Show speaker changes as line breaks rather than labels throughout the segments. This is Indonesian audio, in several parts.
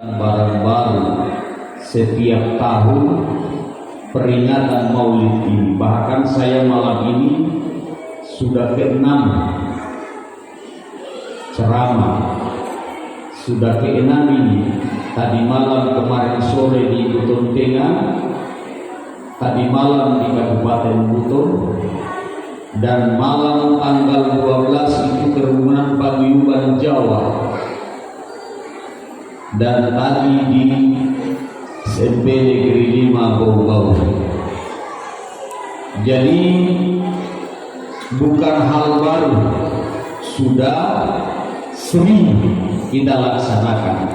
Barang baru setiap tahun peringatan Maulid ini. Bahkan saya malam ini sudah ke-6 ceramah, sudah ke-6 ini. Tadi malam, kemarin sore di Buton Tengah, tadi malam di Kabupaten Buton, dan malam tanggal 12 itu kerumunan paguyuban Jawa, dan tadi di SMP Negeri 5 Bau-Bau. Jadi bukan hal baru, sudah sering kita laksanakan.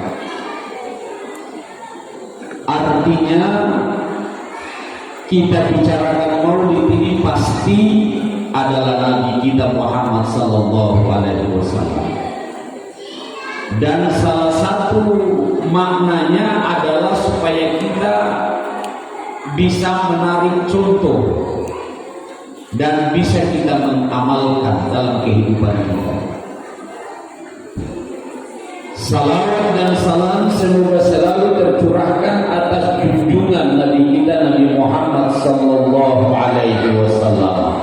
Artinya kita bicarakan Maulid ini pasti adalah Nabi kita Muhammad sallallahu alaihi wasallam. Dan salah satu maknanya adalah supaya kita bisa menarik contoh dan bisa kita mengamalkan dalam kehidupan kita. Salawat dan salam semoga selalu tercurahkan atas junjungan Nabi kita Nabi Muhammad sallallahu alaihi wasallam.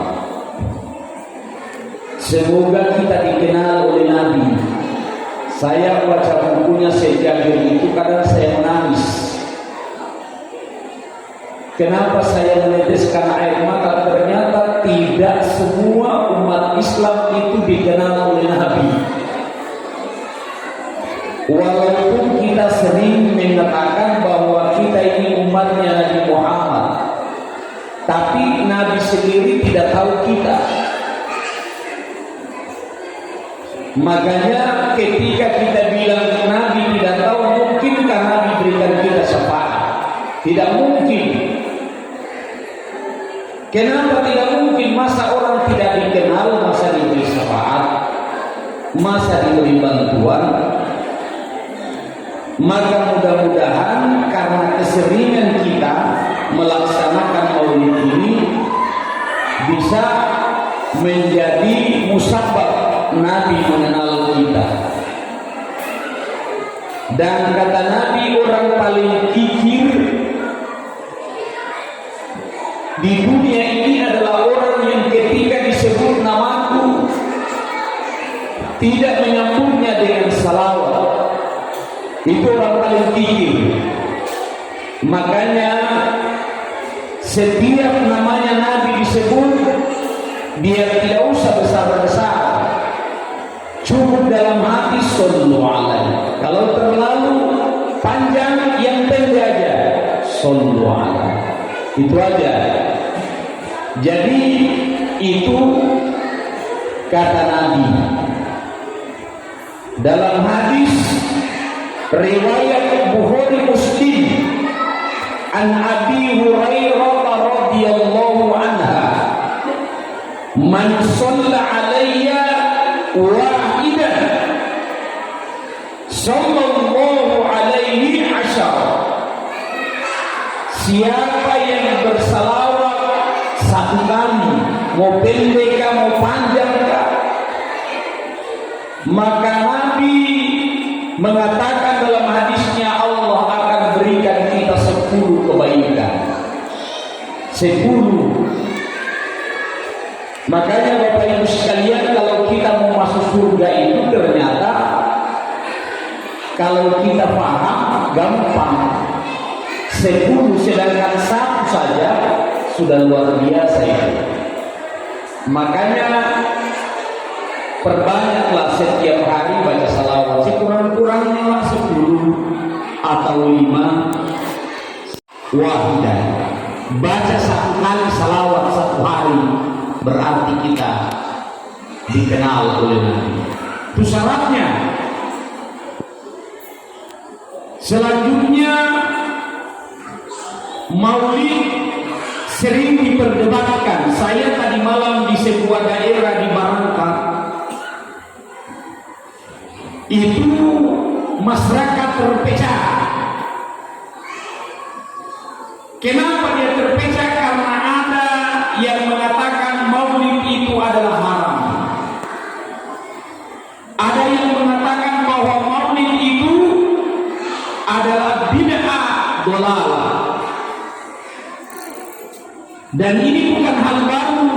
Semoga kita dikenal oleh Nabi. Saya baca bukunya Sejager itu kadang saya menangis. Kenapa saya meneteskan air mata? Ternyata tidak semua umat Islam itu dikenal oleh Nabi. Walaupun kita sering mengatakan bahwa kita ini umatnya Nabi Muhammad, tapi Nabi sendiri tidak tahu kita. Makanya ketika kita bilang Nabi tidak tahu, mungkinkah Nabi berikan kita syafaat? Tidak mungkin. Kenapa tidak mungkin? Masa orang tidak dikenal, masa diberi syafaat, masa diberi bantuan? Maka mudah-mudahan karena keseringan kita melaksanakan Maulid ini bisa menjadi musabab Nabi mengenal kita. Dan kata Nabi, orang paling kikir di dunia ini adalah orang yang ketika disebut namaku tidak menyambutnya dengan salawat. Itu orang paling kikir. Makanya setiap namanya Nabi disebut, biar tidak usah besar-besar, cukup dalam hati sallallahu alaihi. Kalau terlalu panjang, yang pendek aja sallallahu alaihi. Itu aja. Jadi itu kata Nabi. Dalam hadis riwayat Bukhari Muslim an Abi Hurairah radhiyallahu anha, man shalla alayya wahidan sallallahu alaihi asyara. Siapa yang bersalawat satu kali, mau pendek mau panjang, maka Nabi mengatakan dalam hadisnya, Allah akan berikan kita 10 kebaikan. 10. Makanya Bapak Ibu sekalian, kalau kita mau masuk surga itu ternyata kalau kita paham gampang. 10 sedangkan 1 saja sudah luar biasa itu. Makanya perbanyaklah setiap hari baca salawat, sekurang-kurangnya 10 atau 5 wahidah. Baca 1 kali salawat 1 hari, berarti kita dikenal oleh Nabi. Itu syaratnya. Selanjutnya, Maulid sering diperdebatkan. Saya tadi malam di sebuah daerah di Barangka, itu masyarakat terpecah. Kenapa dia terpecah? Karena ada yang mengatakan Maulid itu adalah haram. Ada yang mengatakan bahwa Maulid itu adalah bid'ah dhalalah. Dan ini bukan hal baru.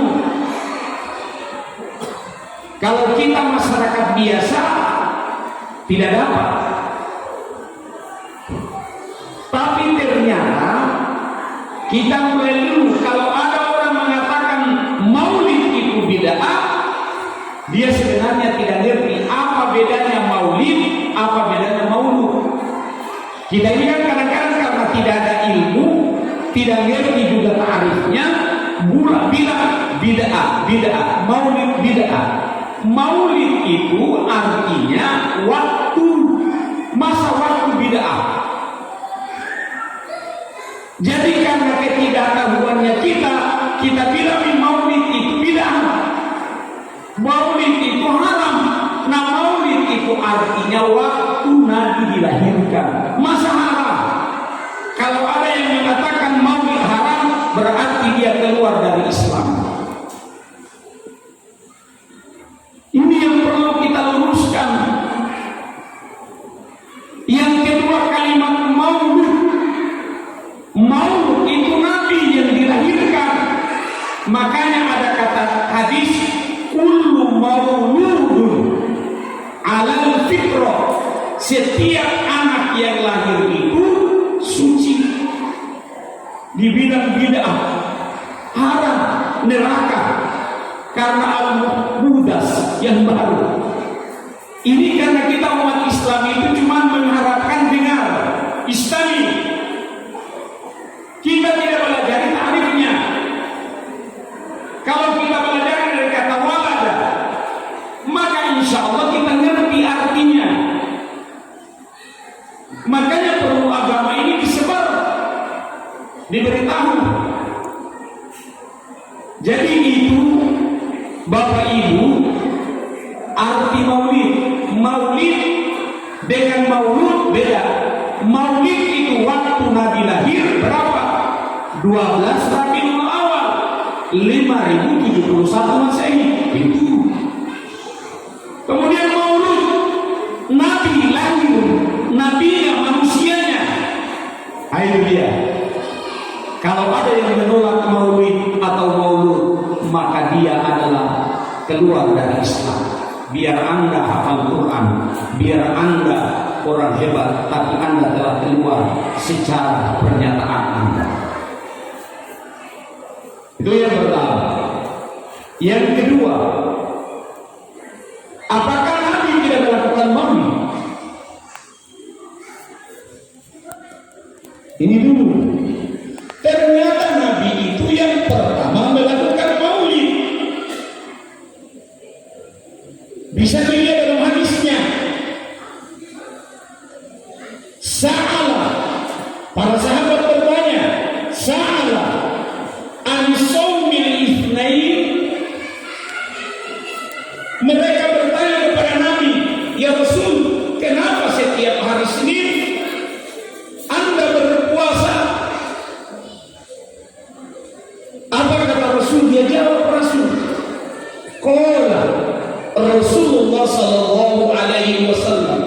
Kalau kita masyarakat biasa tidak dapat. Tapi ternyata kita mulai dulu, kalau ada orang mengatakan maulid itu bid'ah, dia sebenarnya tidak ngerti apa bedanya maulid, apa bedanya maulud. Kita ini kan kadang-kadang karena tidak ada ilmu, tidak ngerti juga ta'rifnya, bid'ah, maulid bid'ah. Maulid itu artinya waktu, masa waktu bid'ah. Jadi karena ketidaktahuannya kita bilang maulid itu bid'ah. Maulid itu haram. Nah, maulid itu artinya waktu Nabi dilahirkan. Masa haram? Kalau ada yang mengatakan maulid haram, berarti dia keluar dari Islam. Ini yang perlu kita luruskan. Yang kedua, kalimat maulud. Maulud itu Nabi yang dilahirkan. Makanya ada kata hadis, kullu mauludun alal fitrah. Setiap anak yang lahir itu suci. Dibilang bid'ah, haram, neraka, karena al-muhdas yang baru. Ini karena kita umat Islam itu cuma mengharapkan dengar Islami. Kita tidak belajar ta'rifnya. Kalau kita belajar dari kata walada, maka insya Allah kita ngerti artinya. Makanya perlu agama ini disebar, diberitahu. Jadi itu Bapak Ibu arti maulid. Maulid dengan maulud beda. Maulid itu waktu Nabi lahir berapa? 12 Rabiul Awal 5071 Masehi. Itu. Kemudian maulud, Nabi lahir, Nabi yang manusianya. Ayo dia. Kalau ada yang menolak maulid atau maulud, maka dia adalah keluar dari Islam. Biar Anda hafal Quran, biar Anda orang hebat, tapi Anda telah keluar secara pernyataan Anda. Itu yang pertama. Yang kedua, apakah Nabi tidak melakukan maulid? Ini dulu. Ternyata Nabi itu yang pertama melakukan maulid. Bisa dilihat dalam hadisnya. Sa'ala, para sahabat bertanya, Sa'ala an shaumil itsnain. Mereka bertanya kepada Nabi, ya Rasul, kenapa setiap hari Senin Anda berpuasa? Apa kata Rasul? Dia jawab Rasul, qala Rasulullah sallallahu alaihi wasallam,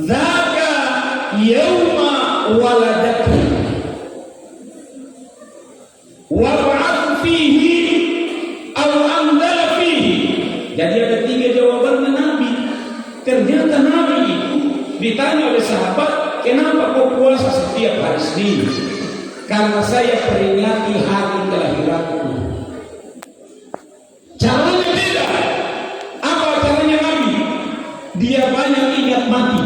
dzaka yauma waladatu wa ba'ath fihi aw anzala fihi. Jadi ada 3 jawaban Nabi. Ternyata Nabi itu ditanya oleh sahabat, kenapa kau puasa setiap hari Senin? Karena saya peringati hari kelahiranku. Caranya beda. Apa caranya Nabi? Dia banyak ingat mati.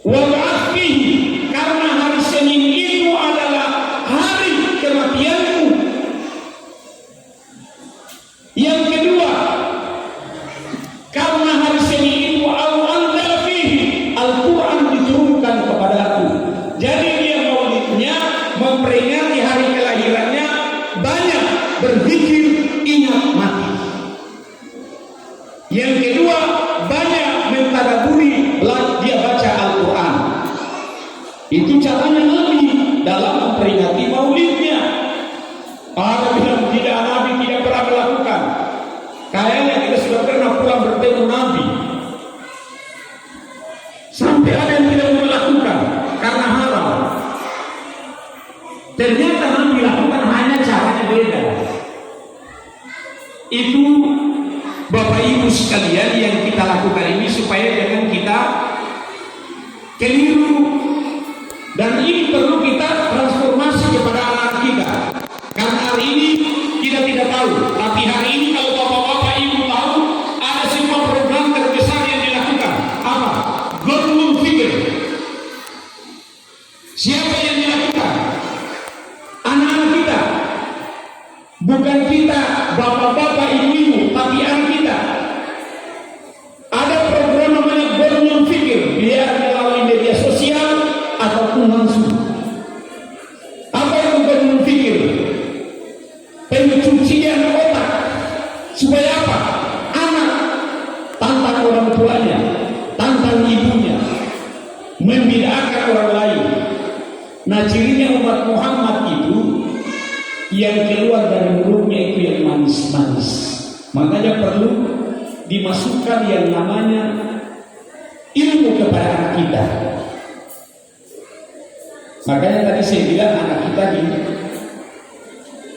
Wa ba'ath fihi, karena hari Senin itu adalah hari kematianku. Yang kedua, karena hari Senin itu al-anzala fihi, Al-Quran diturunkan kepadaku. Jadi dia maulidnya memperingati hari kelahirannya, banyak berzikir, ingat mati. Yang kedua, banyak mentadaburi, dia baca Al-Quran. Itu caranya Nabi dalam memperingati maulidnya. Ada bilang tidak, Nabi tidak pernah melakukan. Kayaknya kita sudah pernah pulang bertemu Nabi. Sampai ada yang tidak mau melakukan karena haram. Ternyata Nabi lakukan, hanya caranya beda. Itu Bapak Ibu sekalian yang kita lakukan ini supaya jangan kita keliru. Dan ini perlu kita transformasi kepada anak kita. Karena hari ini kita tidak tahu, tapi hari ini kalau bapak-bapak ibu tahu, ada sebuah program terbesar yang dilakukan. Apa? Golden Figure. Siapa yang dilakukan? Anak-anak kita. Bukan kita, bapak-bapak ibu-ibu, tapi anak kita. Ada program namanya Golden Figure, biar melalui media sosial ataupun langsung. Apa yang Golden Figure? Pencucian otak. Supaya apa? Anak tantang orang tuanya, tantang ibunya, membid'ahkan orang lain. Nah, cirinya umat Muhammad itu yang keluar dari mulutnya itu yang manis-manis. Makanya perlu dimasukkan yang namanya ilmu kepada anak kita. Makanya tadi saya bilang anak kita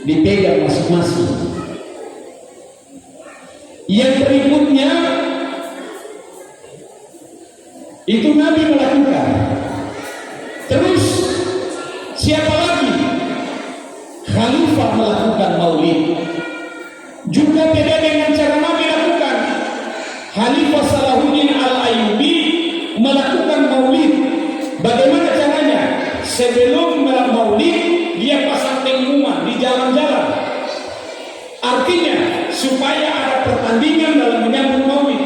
dipegang masing-masing. Yang berikutnya itu Nabi melakukan. Terus siapa lagi? Khalifah melakukan maulid. Juga beda dengan cara Nabi lakukan. Khalifah Salahuddin Al-Ayyubi melakukan maulid. Bagaimana caranya? Sebelum maulid dia pasang pengumuman di jalan-jalan. Artinya supaya ada pertandingan dalam menyambut maulid.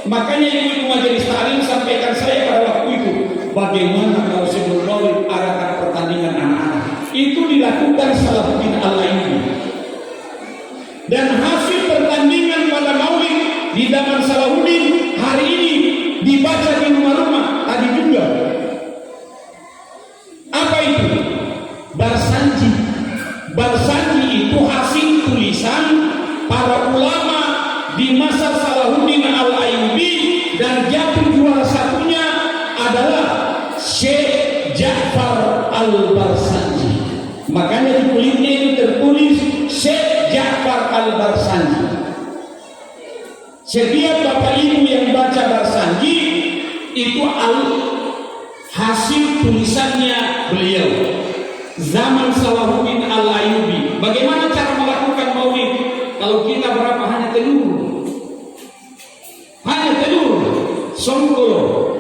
Makanya ibu majelis taklim sampaikan saya pada waktu itu, bagaimana kalau sebelum maulid ada pertandingan anak-anak. Itu dilakukan Salahuddin Al-Ayyubi. Dan hasil pertandingan pada maulid di zaman Salahuddin hari ini dibaca di rumah-rumah tadi juga. Apa itu? Barsanji. Barsanji itu hasil tulisan para ulama di masa Salahuddin Al-Ayyubi, dan jatuh juara satunya adalah Syekh Ja'far Al-Barsanji. Makanya di kulitnya itu tertulis Syekh Ja'far Al-Barsanji. Setiap bapak ibu yang baca Barsanji itu hasil tulisannya beliau zaman Salahuddin Al-Ayyubi. Bagaimana cara melakukan maulid? Kalau kita berapa? Hanya telur, songkolo.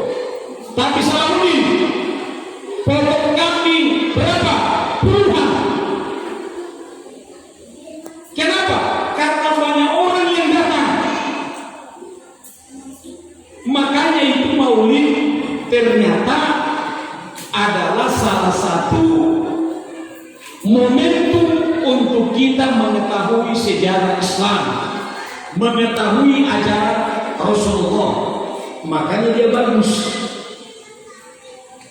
Tapi Salahuddin potong kambing berapa? Puluhan. Kenapa? Karena banyak orang yang datang. Makanya itu maulid ternyata adalah salah satu momentum untuk kita mengetahui sejarah Islam, mengetahui ajaran Rasulullah. Makanya dia bagus.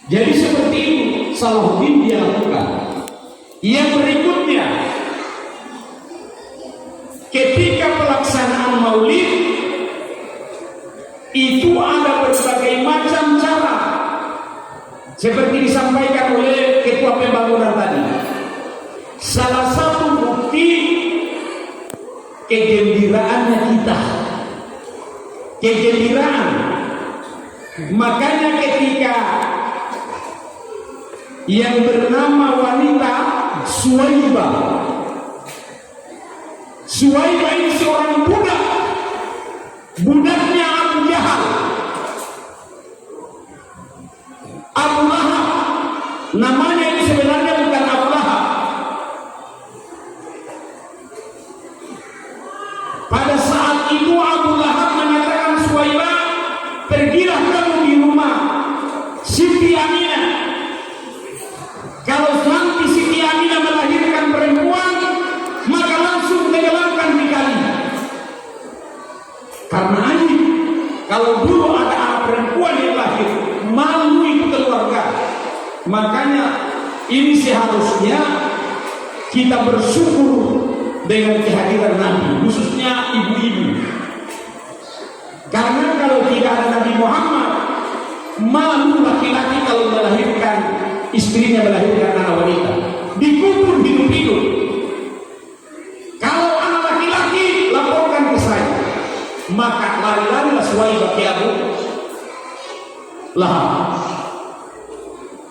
Jadi seperti itu Salahuddin dia lakukan. Yang berikutnya, ketika pelaksanaan maulid itu ada berbagai macam cara, seperti disampaikan oleh ketua pembangunan tadi. Salah satu bukti kegembiraannya kita, kegembiraan. Makanya ketika yang bernama wanita Suwaibah ini seorang budak, budaknya Abu Jahal, Abu Lahab. Namanya ini sebenarnya bukan Abu Lahab. Pada saat itu Abu Lahab menyatakan, Suwaibah, pergilah kamu di rumah Siti Aminah. Kalau nanti Siti Aminah melahirkan perempuan, maka langsung tenggelamkan di kali. Karena aib, kalau dulu ada anak perempuan yang lahir, malu itu keluarga. Makanya ini seharusnya kita bersyukur dengan kehadiran Nabi, khususnya ibu-ibu. Karena kalau tidak ada Nabi Muhammad, Malu laki-laki kalau melahirkan, istrinya melahirkan anak wanita, dikubur hidup-hidup. Kalau anak laki-laki, laporkan ke saya. Maka lari-larilah Suwaibah ke Abu Lahab.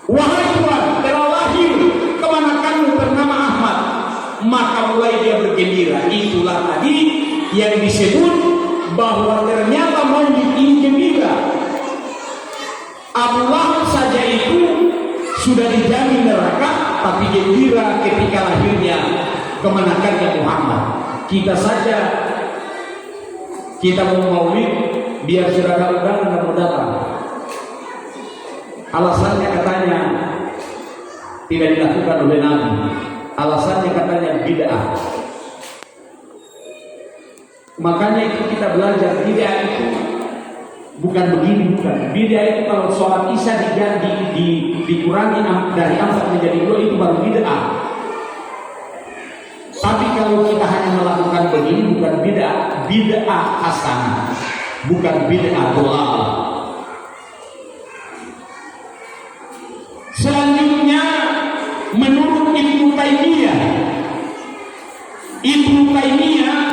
Wahai Tuhan, telah lahir kemanakanmu bernama Ahmad. Maka mulai dia bergembira. Itulah tadi yang disebut bahwa ternyata maulid ini gembira. Abu Lahab saja itu sudah dijamin neraka, tapi gembira ketika lahirnya kemenakannya Muhammad. Kita saja, kita mau maulid biar saudara undangan mau datang. Alasannya katanya tidak dilakukan oleh Nabi. Alasannya katanya bid'ah. Makanya itu kita belajar bid'ah itu bukan begini, bukan. Bid'ah itu kalau sholat isya dikurangi dari 4 menjadi 2 itu baru bid'ah. Tapi kalau kita hanya melakukan begini bukan bid'ah, bid'ah hasanah, bukan bid'ah dolal. Selanjutnya menurut Ibnu Taimiyah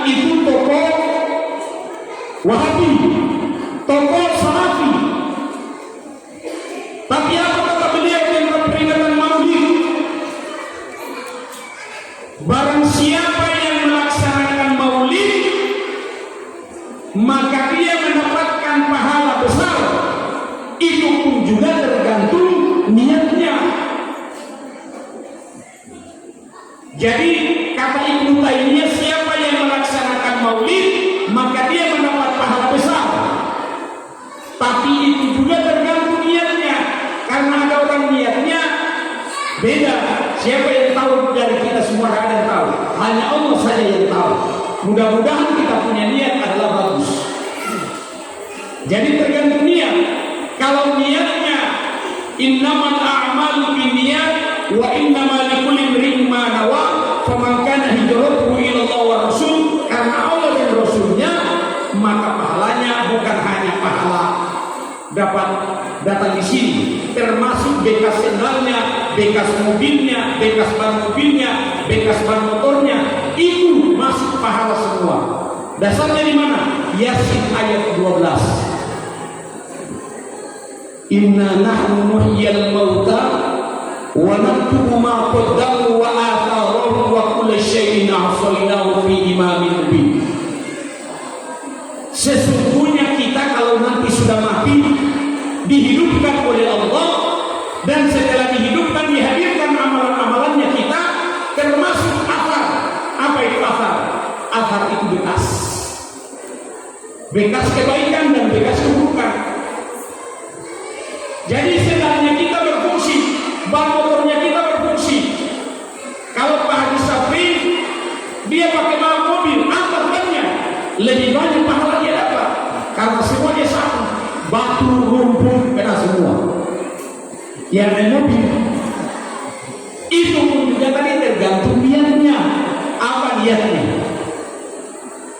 itu tokoh Wahabi, tokoh Salafi. Tapi apa kata beliau tentang peringatan Maulid? Barang siapa yang melaksanakan Maulid, maka dia mendapatkan pahala besar. Itu pun juga tergantung niatnya. Jadi kata Ibnu Taimiyah, siapa yang melaksanakan Maulid maka dia mendapat pahala besar. Tapi itu juga tergantung niatnya, karena ada orang niatnya beda. Siapa yang tahu dari kita semua? Tidak ada yang tahu, hanya Allah saja yang tahu. Mudah-mudahan kita punya niat adalah bagus. Jadi tergantung niat. Kalau niatnya innamal a'malu binniyat wa innamal likulli imrin ma nawa, faman kana hijratuhu ila Allah wa rasul, karena Allah dan Rasulnya, maka pahalanya bukan hanya pahala dapat datang di sini, termasuk bekas sendalnya, bekas mobilnya, bekas ban mobilnya, bekas ban motornya, itu masuk pahala semua. Dasarnya di mana? Yasin ayat 12. Inna nahnu nuhyil mauta wa naktubu ma qaddamu wa atharahum wa kullu syai'in ahsaynahu fi imamin mubin. Sesungguhnya kita kalau nanti sudah mati dihidupkan oleh Allah, dan setelah dihidupkan dihadirkan amalan-amalannya kita, termasuk athar. Apa itu athar? Athar itu bekas kebaikan dan bekas keburukan. Jadi setelahnya kita berfungsi, ban motornya kita berfungsi. Kalau Pak Haji Safri dia pakai mobil, angkat bannya, lebih banyak pahala dia dapat, karena semuanya sama. Batu, rumput, kena semua. Yang ada mobil itu pun juga tadi tergantung niatnya. Apa niatnya?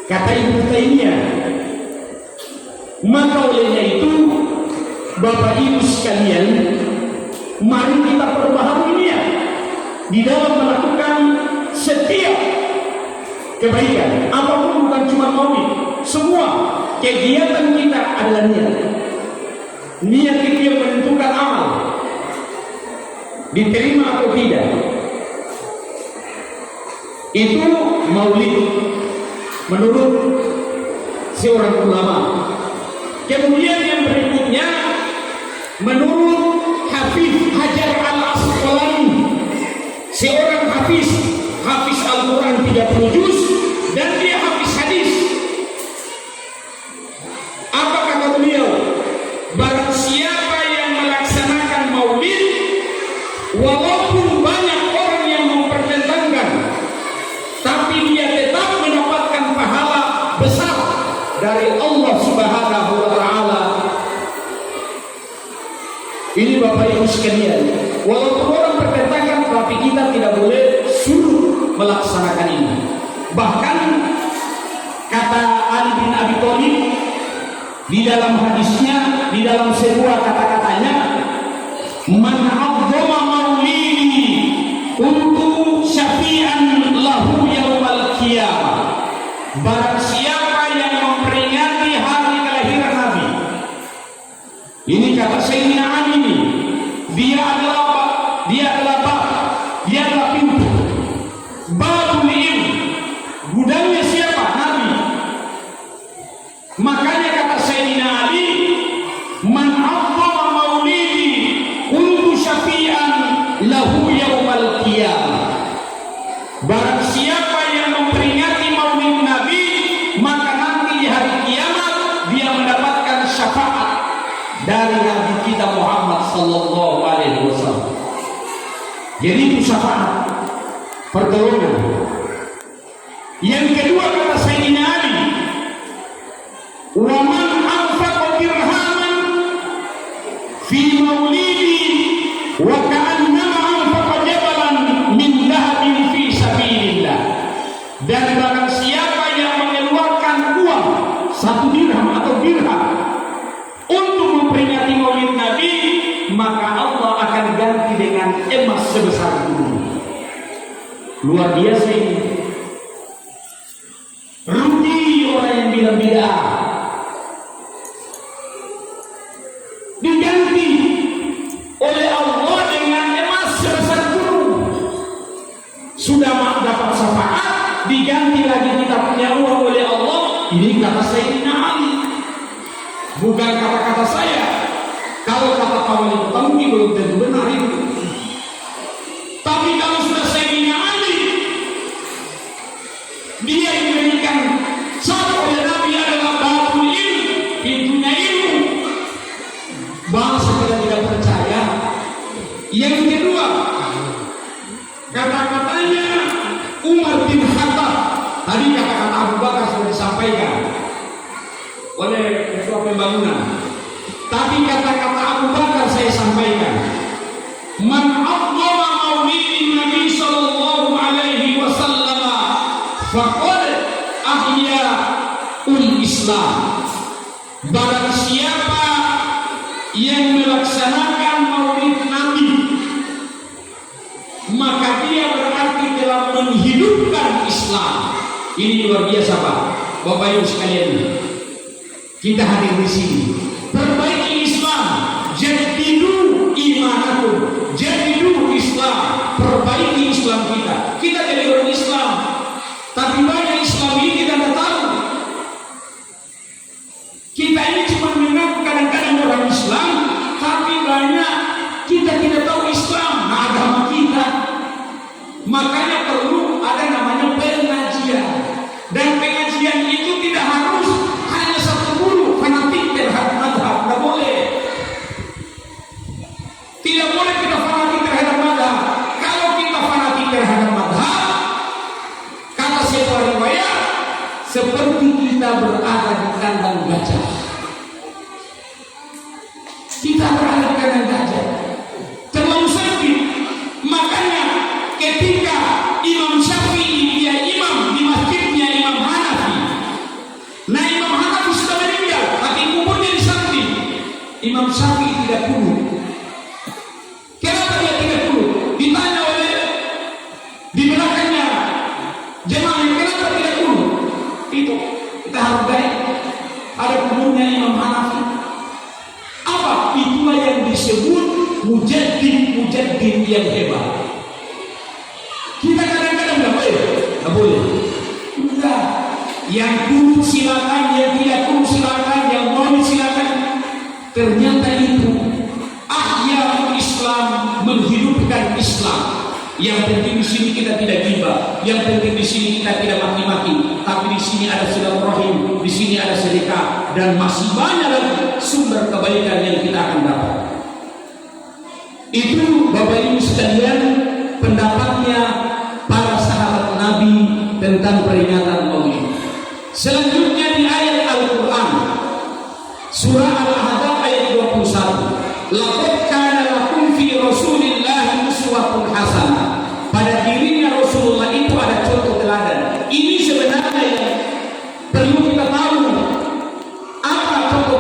Kata Ibnu Taimiyah. Maka olehnya itu, Bapak Ibu sekalian, mari kita perbaharui niat di dalam melakukan setiap kebaikan. Apapun, bukan cuma maulid, semua kegiatan kita adalah niat. Niat itu yang menentukan amal diterima atau tidak. Itu maulid menurut seorang ulama. Kemudian yang berikutnya menurut Hafiz Hajar Al-Asqalani, seorang hafiz Al-Quran 30 juz, dan dia hafiz hadis. Apa kata beliau? Barang siapa yang melaksanakan maulid, walaupun banyak orang yang mempertentangkan, tapi dia tetap mendapatkan pahala besar dari Allah Subhanahu wa ta'ala. Ini Bapak Ibu sekalian, walaupun orang bertentangan, tapi kita tidak boleh suruh melaksanakan ini. Bahkan kata Ali bin Abi Thalib, Di dalam hadisnya, di dalam sebuah kata-katanya, man a'dhama maulidi untuk syafi'an lahu yaumal qiyamah. Barang siapa yang memperingati hari kelahiran Nabi. Ini kata Sayyidina Ali ini. Dia adalah apa? Dia adalah apa? Dia adalah pintu. Babul ilm. Gudangnya siapa? Nabi. Makanya kata Sayyidina Ali, man a'dhama maulidi kuntu syafi'an lahu yaumal qiyamah. Barang siapa yang memperingati maulid Nabi, maka nanti di hari kiamat dia mendapatkan syafaat dari Nabi kita Muhammad sallallahu alaihi wasallam. Jadi itu syafaat, pertolongan. Yang kedua kata Sayyidina Ali, wa man anfaqa dirhaman fi maulidi wa ka'annama anfaqa jabalan min dhahabin fi sabilillah. Dan barang siapa yang mengeluarkan uang 1 dirham atau dirham untuk memperingati maulid Nabi, maka Allah akan ganti dengan emas sebesar gunung. Luar biasa ini. Rugi orang yang bilang bid'ah. Diganti oleh Allah dengan emas sebesar gunung. Sudah dapat syafaat, diganti lagi kita punya uang oleh Allah. Ini kata Sayyidina Ali, bukan kata-kata saya. Kalau kata kawan Tangki belum tentu benar itu. Tapi kalau sudah Sayyidina Ali, dia yang memberikan satu oleh Nabi adalah babul ilm, pintunya ilmu. Bangsa kita tidak percaya. Yang kedua, kata-katanya Umar bin Khattab. Tadi kata-kata Abu Bakar sudah disampaikan oleh ketua pembangunan. Tapi kata-kata Abu Bakar saya sampaikan. Man a'dhama maulidin Nabi sallallahu alaihi wasallam faqad ahya Islam. Barang siapa yang melaksanakan maulid Nabi, maka dia berarti telah menghidupkan Islam. Ini luar biasa Pak, Bapak Ibu sekalian. Kita hadir di sini. Perbaiki Islam, jadidu imanakum, jadidu Islam, perbaiki Islam kita. Kita jadi orang Islam, tapi banyak Islam ini kita tidak tahu. Kita ini cuma mengaku kadang-kadang orang Islam, tapi banyak kita tidak tahu Islam, agama kita. Makanya perlu ada namanya pengajian. Dan pengajian itu tidak harus hanya satu guru fanatik terhadap madhab, tidak boleh. Tidak boleh kita fanatik terhadap madhab. Kalau kita fanatik terhadap madhab, kata sebuah riwayat, seperti kita berada di kandang gajah. Kita berada di kandang gajah, terlalu sakit. Makanya ketika Imam Syafi'i dia imam di masjidnya Imam Hanafi, nah Imam Hanafi sudah meninggal, tapi kuburnya di samping. Imam Syafi'i tidak kunut. Kenapa dia tidak kunut? Ditanya oleh di belakangnya jemaah, kenapa tidak kunut? Itu kita hargai, ada kuburnya Imam Hanafi. Apa? Itulah yang disebut mujaddid yang hebat. Kita kadang-kadang tidak boleh, tidak boleh. Enggak. Yang kunut silakan, yang tidak kunut silakan, yang mau silakan. Ternyata itu ahya Islam, menghidupkan Islam. Yang penting di sini kita tidak ghibah, yang penting di sini kita tidak maki-maki, tapi di sini ada silaturahim, di sini ada sedekah, dan masih banyak lagi sumber kebaikan yang kita akan dapat. Itu Bapak Ibu sekalian pendapatnya para sahabat Nabi tentang peringatan Maulid. Selanjutnya di ayat Al-Quran surah Al-Ahzab ayat 21. Laqad kana lakum fi Rasulillahi uswatun hasanah. Pada dirinya Rasulullah itu ada contoh teladan. Ini sebenarnya yang perlu kita tahu. Apa contoh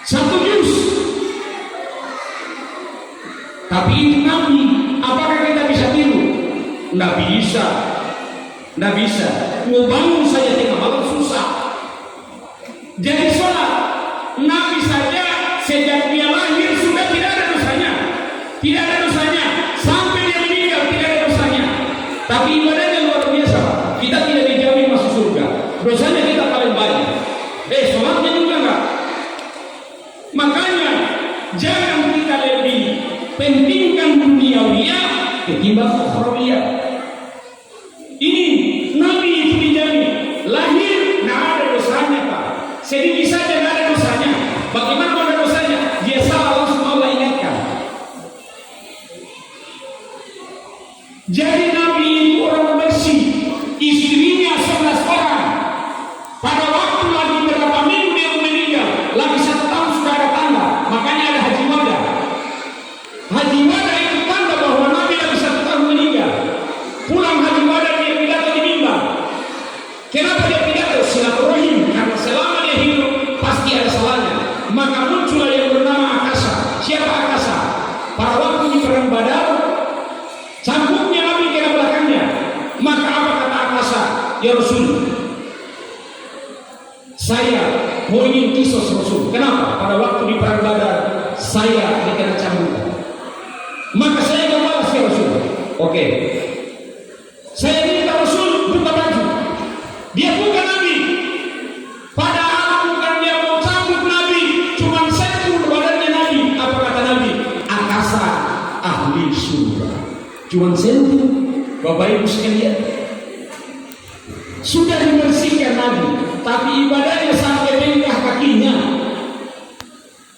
Satu juz. Tapi ini Nabi, apakah kita bisa tiru? Nggak bisa. Nggak bisa. Mau bangun saja tengah malam susah. Jadi sholat, Nabi saja sejak dia lahir sudah tidak ada dosanya. Tidak ada dosanya. Sampai dia meninggal tidak ada dosanya. Tapi ibadahnya luar biasa. Kita tidak dijamin masuk surga. Dosanya kita paling banyak. Sholatnya juga enggak. Makanya jangan kita lebih pentingkan duniawiya ketimbang ukhrawiyah. Ini Nabi itu dijamin lahir tidak ada dosanya, Pak. Sedikit saja tidak ada dosanya. Bagaimana ada dosanya? Dia salah langsung Allah ingatkan. Jadi Nabi itu orang bersih. Istrinya 11 orang. Pada waktu lagi berapa minggu dia meninggal, lagi 1 tahun sudah ada tanda. Makanya ada haji wada. Haji wada itu tanda bahwa Nabi lagi 1 tahun meninggal. Pulang haji wada dia pidato di mimbar. Kenapa dia pidato? Silaturahim. Karena selama dia hidup pasti ada salahnya. Maka muncullah yang bernama Akasa. Siapa Akasa? Pada waktu di perang Badar, cambuknya Nabi kena belakangnya. Maka apa kata Akasa? Ya Rasul, saya mau ingin kisos Rasul. Kenapa? Pada waktu di perang Badar saya dikena cambuk. Maka saya akan balas ya Rasul. Oke. Saya minta Rasul buka baju. Dia buka Nabi. Padahal bukan dia mau cambuk Nabi, cuma sentuh badannya Nabi. Apa kata Nabi? Akasa ahli surga. Cuma sentuh. Bapak Ibu sekalian, sudah dibersihkan Nabi, tapi ibadahnya sampai bengkak kakinya.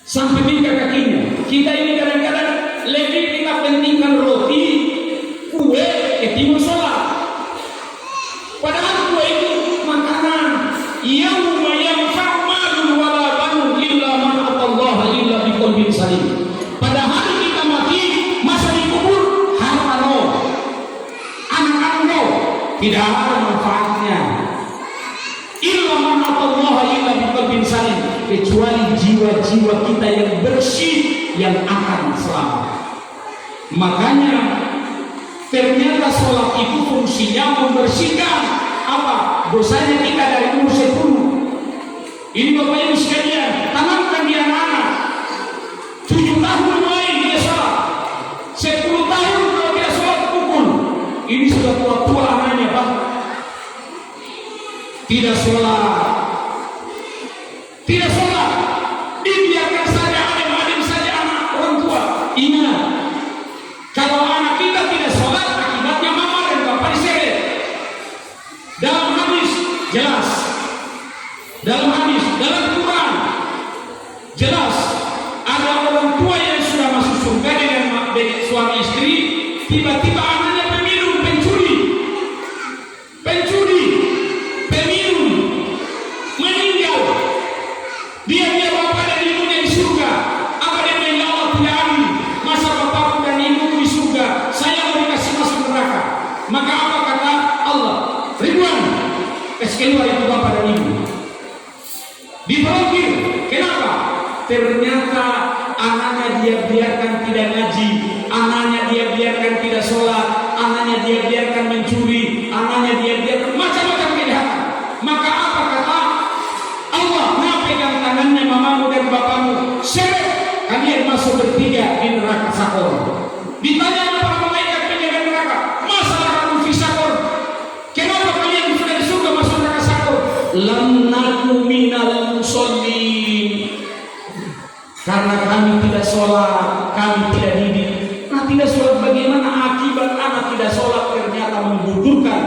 Sampai bengkak kakinya. Kita ini kadang-kadang lebih kita pentingkan roti, kue, ketimbang sholat. Padahal kue itu makanan. Yauma yanfa'u malun wala banun illa man atallaha illa biqalbin salim. Pada hari kita mati, masa dikubur, harta no, anak-anak no, tidak ada manfaatnya. Illa man atallaha illa biqalbin salim, kecuali jiwa-jiwa kita yang bersih yang akan selamat. Makanya ternyata sholat itu fungsinya membersihkan apa? Dosanya kita dari umur 10. Ini Bapak Ibu sekalian, tanamkan di anak-anak. 7 tahun mulai dia sholat, 10 tahun kalau dia sholat pukul. Ini sudah tua-tua anaknya, Pak. Tidak sholat, tidak sholat, dibiarkan saja alim-alim saja anak orang tua. Ingat, kalau anak kita tidak sholat, akibatnya mama dan bapak diseret. Dalam hadis jelas, dalam hadis, dalam Quran jelas, ada orang tua yang sudah masuk surga dengan suami istri, tiba-tiba anaknya peminum, pencuri, peminum, meninggal. Dia bapak dan ibunya di surga. Apa dia bilang? Ya Allah, tidak adil. Masa bapakku dan ibuku di surga, saya mau dikasih masuk neraka. Maka apa kata Allah? Ridwan, kasih keluar itu bapak dan ibu. Diperokir. Kenapa? Ternyata anaknya dia biarkan tidak ngaji, anaknya dia biarkan tidak sholat, anaknya dia biarkan mencuri, anaknya dia biarkan macam-macam kejahatan. Maka apa kata Allah? Nah, pegang tangannya mamamu dan bapamu, seret kalian masuk bertiga di neraka sakor. Ditanya para malaikat penjaga neraka, masalah kamu di sakor? Kenapa kalian sudah di surga masuk neraka sakor? Lam naku minal musallin. Karena kami tidak sholat, kami tidak didik. Nah, tidak sholat bagaimana? Akibat anak tidak sholat ternyata menggugurkan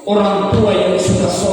orang tua yang sudah sholat.